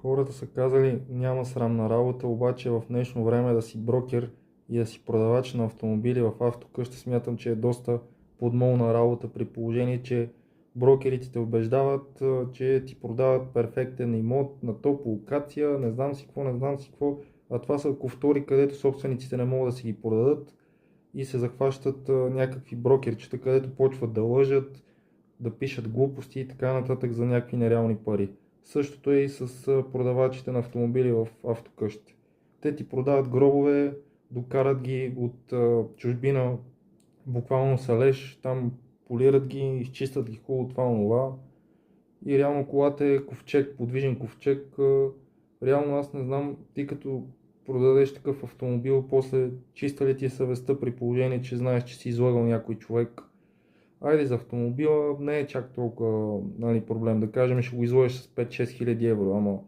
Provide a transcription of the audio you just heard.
Хората са казали няма срамна работа, обаче в днешно време да си брокер и да си продавач на автомобили в автокъща смятам, че е доста подмолна работа при положение, че брокерите те убеждават, че ти продават перфектен имот на топ локация, не знам си какво, не знам си какво, а това са ковтори, където собствениците не могат да си ги продадат и се захващат някакви брокерчета, където почват да лъжат, да пишат глупости и така нататък за някакви нереални пари. Същото е и с продавачите на автомобили в автокъщите. Те ти продават гробове, докарат ги от чужбина, буквално са леж, там полират ги, изчистват ги хубаво това онова и реално колата е ковчег, подвижен ковчег. Реално аз не знам, ти като продадеш такъв автомобил, после чиста ли ти е съвестта при положение, че знаеш, че си излагал някой човек. Айде за автомобила не е чак толкова, нали, проблем. Да кажем, ще го изложиш с 5-6 хиляди евро, ама